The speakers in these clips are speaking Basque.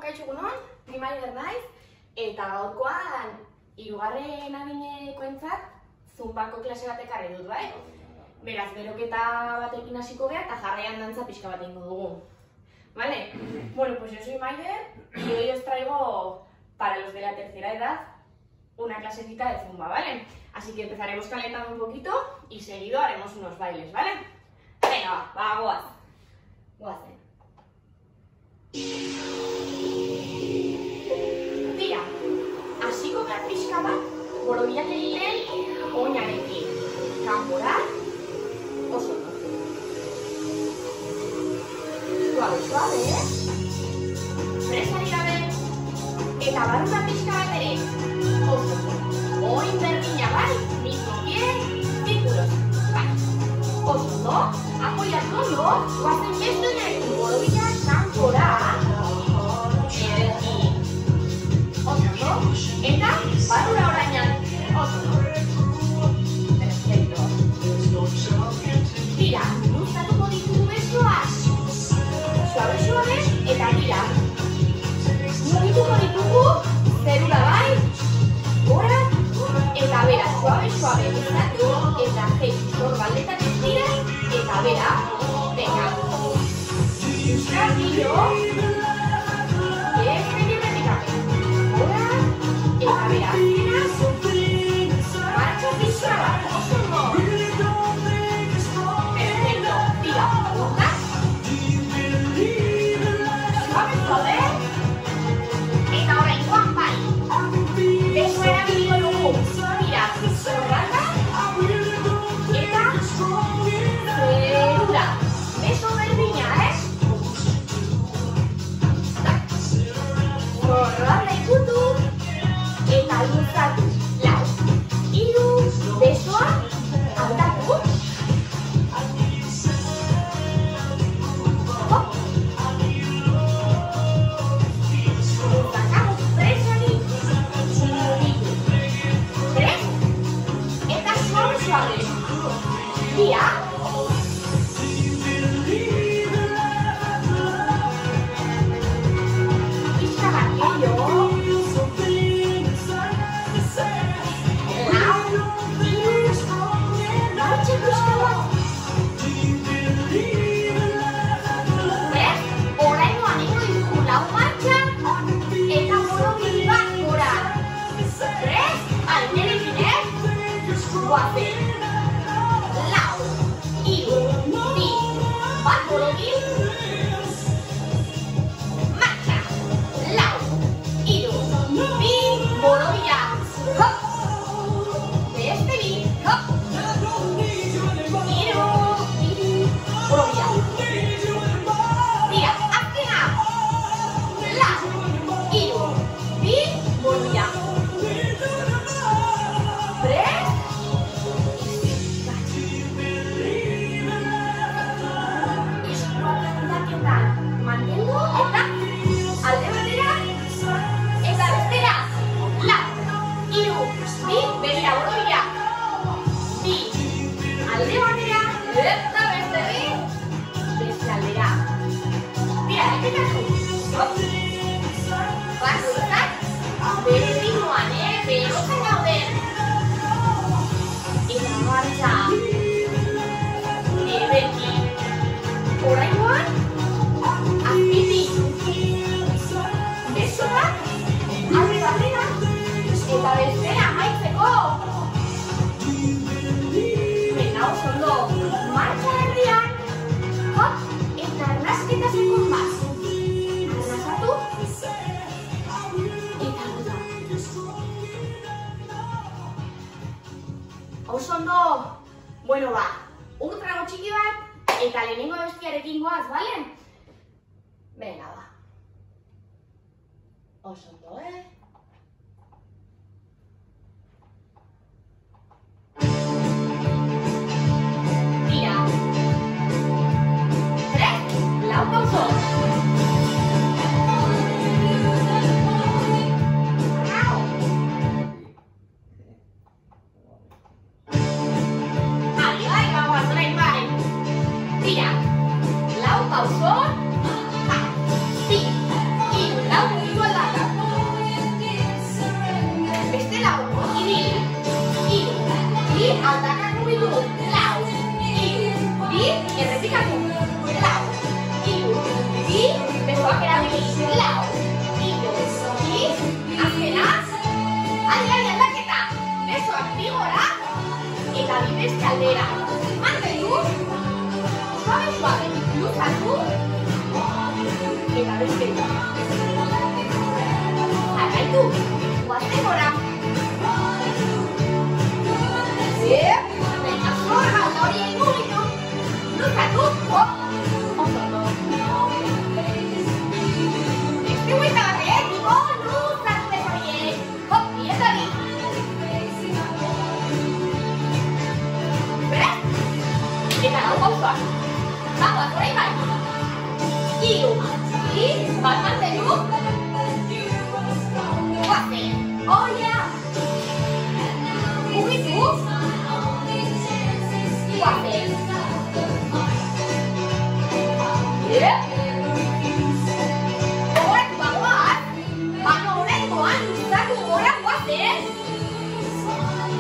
Kaixo egunon, Primaider naiz, eta gaurkoan hirugarren adinekoentzat zunbako klase bat ekarri dut, bai? Beraz, beroketa batekin hasiko gara eta jarraian dantza pixka bat egingo dugu. ¿Vale? Bueno, pues yo soy Maider y hoy os traigo para los de la tercera edad una clasecita de zumba, ¿vale? Así que empezaremos calentando un poquito y seguido haremos unos bailes, ¿vale? Venga, va, goaz. Goazen. Tira, hasiko gara pixka bat, borobilak egiten oinarekin. Kanpora, oso ondo. Suave, suave, presari gabe, eta barruta pixka bat ere, oso ondo. Oin berdina bai, mismo pie, círculos, bai. Oso ondo, apoiatu ondo, guazen beste oinarekin, borobilak kanpora, eta barrura orainan, oso ondo. Perfecto. Tira, luzatuko ditugu besoak. Suave, suave, eta tira. Mugituko ditugu, zerura bai, gora, eta bera, suave, suave, luzatu, eta jeitz, zorbaldetatik tira, eta bera, venga. Tranquilo. Eta bera, azkena, martxa pixka bat, oso ondo. Perfecto, tira, urta. Suave, suave. Eta oraingoan bai. Beso erabiliko dugu. Tira, zorralda. Eta zerura. Beso berdina, Zorralda ikutu. Eta luzatu, lau, hiru, besoa, aldatu. Hop. Luzakamos presari, txuritu. Tres, eta suave, suave. Tira. Pixka bat gehiago. Guazen, lau, hiru, bi, bat borobil, marcha, lau, hiru, bi, borobila, hop, beste bi, hop, hiru, borobila, tira, azkena, lau, hiru, bi, borobila. Mantendu eta alde batera eta bestera. Lau, hiru, bi, begira borobila. Bi, alde batera eta beste bi, beste aldera. Tira, errepikatu. Bakoitzak bere ritmoan, berotzen gauden. Eta martxa. Ederki. Oraingoan azpitik, besoa, alde batera, eta bestera amaitzeko. Venga, oso ondo, martxa erdian, hop, eta arnasketa sekon bat. Arnasatu, eta bota. Oso ondo, bueno ba, trago txiki bat, eta lehenengo bestiarekin goaz, bale? Venga, ba. Oso ondo, Tira. 3, lau pauso. Tira. Lau pauso. 5, 4, 3, 2, 1. lau, hiru, bi, azkena, aldaketa, besoak bigora, eta bi beste aldera. Mantendu, suave, luzatu, eta beste. Jarraitu, guazte gora. Venga, zorra, hori mugitu, luzatu, oso ondo. Beste buelta bat, luzatu beso horiek, bi eta bi. Beraz? Eta gau pausoak. Bagoaz, orain bai. Hiru, bi, bat mantendu. Guazte, oia. Mugitu. Guazte. Gogoratu bagoaz. Baina horrengoan luzatu gora guazte.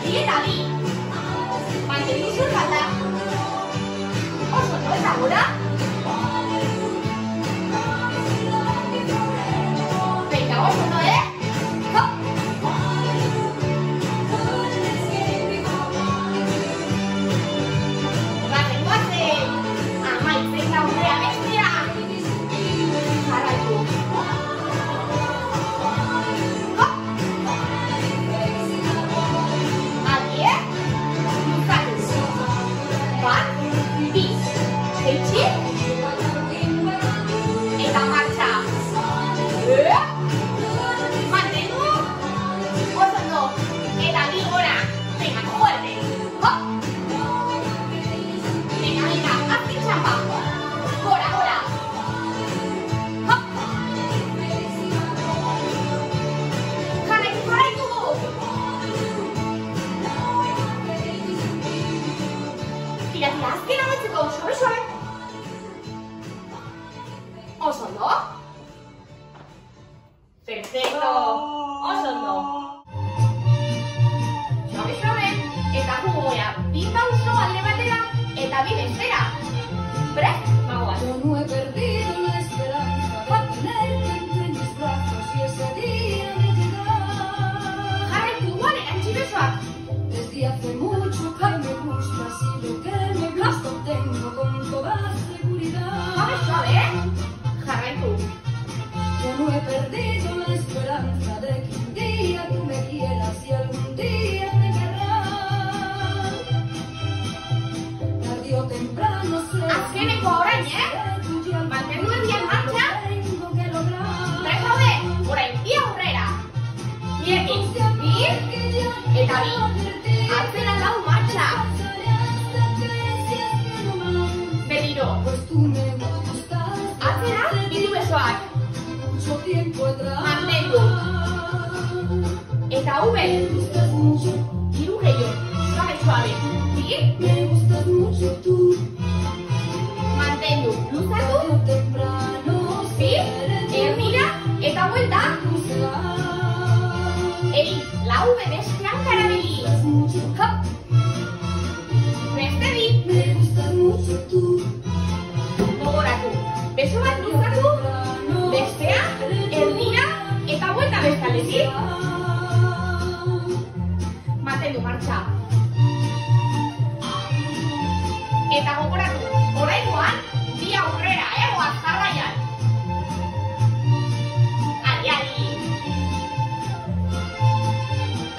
Bi eta bi. Mantendu zurralda. Oso ondo eta gora. Venga, oso ondo, Baten guazte. Amaitzen gaudea bestea. Jarraitu. Adie. Luzatu. Bat. Bi. Jaitsi. Eta martxa. Mantendu. Oso ondo. Eta bi gora. Venga, fuerte. Venga, azken txampa. Gora. Jarraitu. Tira, azken amatzeko, suave. Oso ondo. Perfecto. Oso ondo. Suave. Eta jugoia. Bi pauso alde batera eta bi bestera. Prest, bagoaz. Yo no he perdido la esperanza de tenerte entre mis brazos y ese día de llegar. Jarraitu igual erantzi besoak. Desde hace mucho que me gustas y lo que me gusta tengo con toda seguridad. Suave. Jarraitu. Yo no he perdido la esperanza de que un día tú me quieras y algún día me querrás. Tarde o temprano será. Azkeneko orain, Mantendu erdian martxa. Prest daude, orain bi aurrera. Biekin, bi, eta bi. Atzera lau martxa. Berriro. Atzera, bitu besoak. Mantendu. Eta ube. Hiru gehiago. Suave. Bi. Mantendu. Luzatu. Bi. Erdira. Eta buelta. Egin, la ube bestean karabili. Beste bi. Gogoratu. Beso bat luzatu. Bestea. Erdira. Eta buelta bestaldetik. Mantendu martxa. Eta gogoratu. Oraingoan, bi aurrera, goaz jarraian. Adi.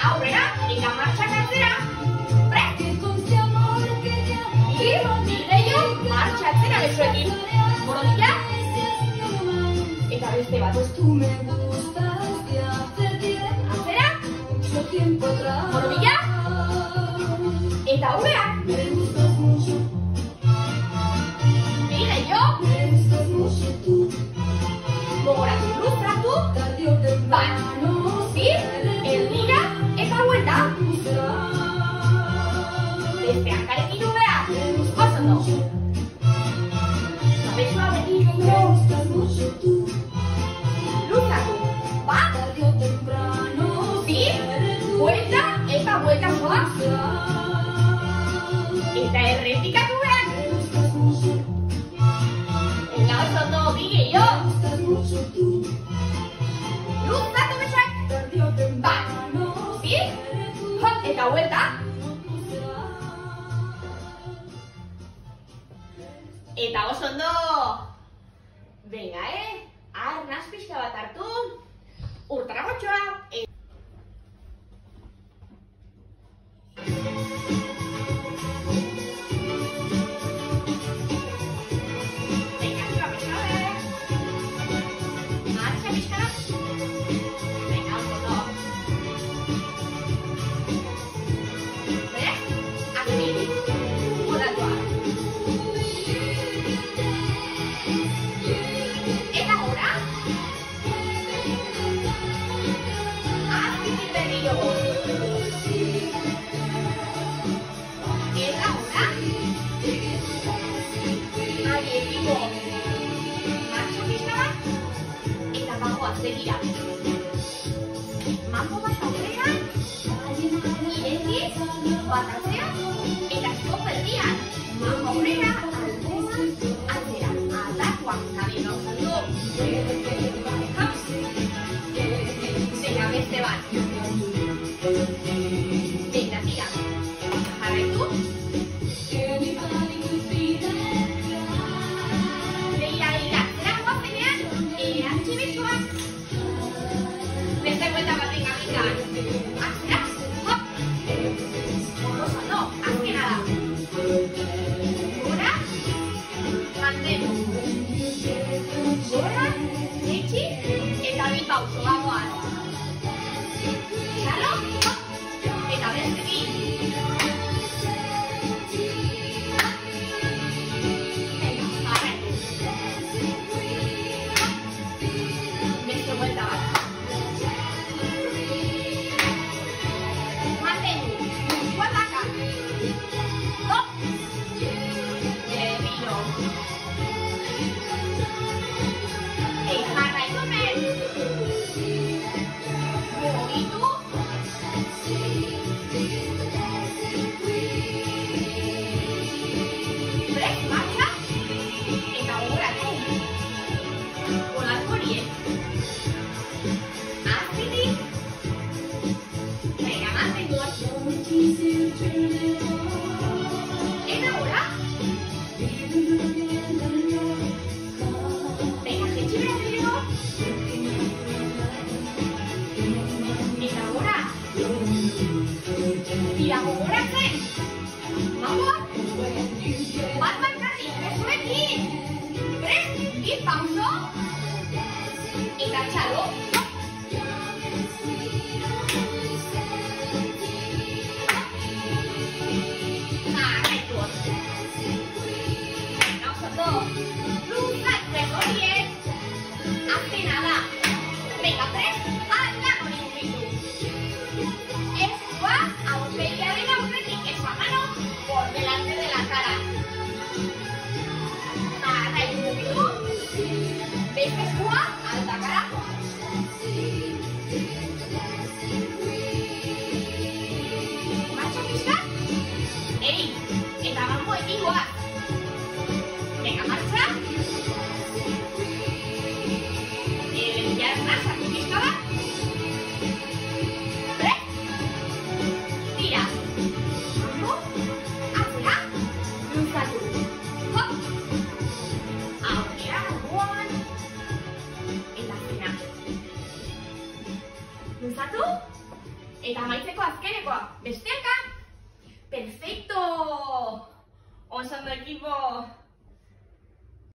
Aurrera, eta martxak atzera. Prest! Bideio, martxa atzera besoekin. Borodila. Eta beste bat. Atzera. Borodila. Eta aurrera. Bideio. Gogoratu, luzatu. Bat. Bi. Erdira. Eta buelta. Bestean karekin ubea. Oso ondo. Besoa beti gehiago. Luzatu. Bat. Bi. Buelta. Eta buelta zoaz. Eta errepikatu behar. Venga, oso ondo, bi gehiago. Luzatu besoak. Bat, bi, hop, eta huelta. Eta oso ondo. Venga, arnaz pixka bat hartu. Urtaragotxoa. Begira. Mambo bat aurrera, irekiz, bat atzean, eta eskop erdian. Mambo aurrera, alboan, atzera, aldakoan, kabino ondo. Venga, beste bat. Venga, tira. Jarraitu. Begira, zera guapenean, artxibizuak. Beste vuelta bat venga. Atzera, hop. Oso, no, azkena da. Gora, mantenu. Gora, etxi, eta bi pauso, bagoaz. Txalo, hop. Eta beste bi. Venga, jarraitu. Beste vuelta bat. Eta amaitzeko azkenekoa, besteaka! Perfecto! Oso ondo ekipo!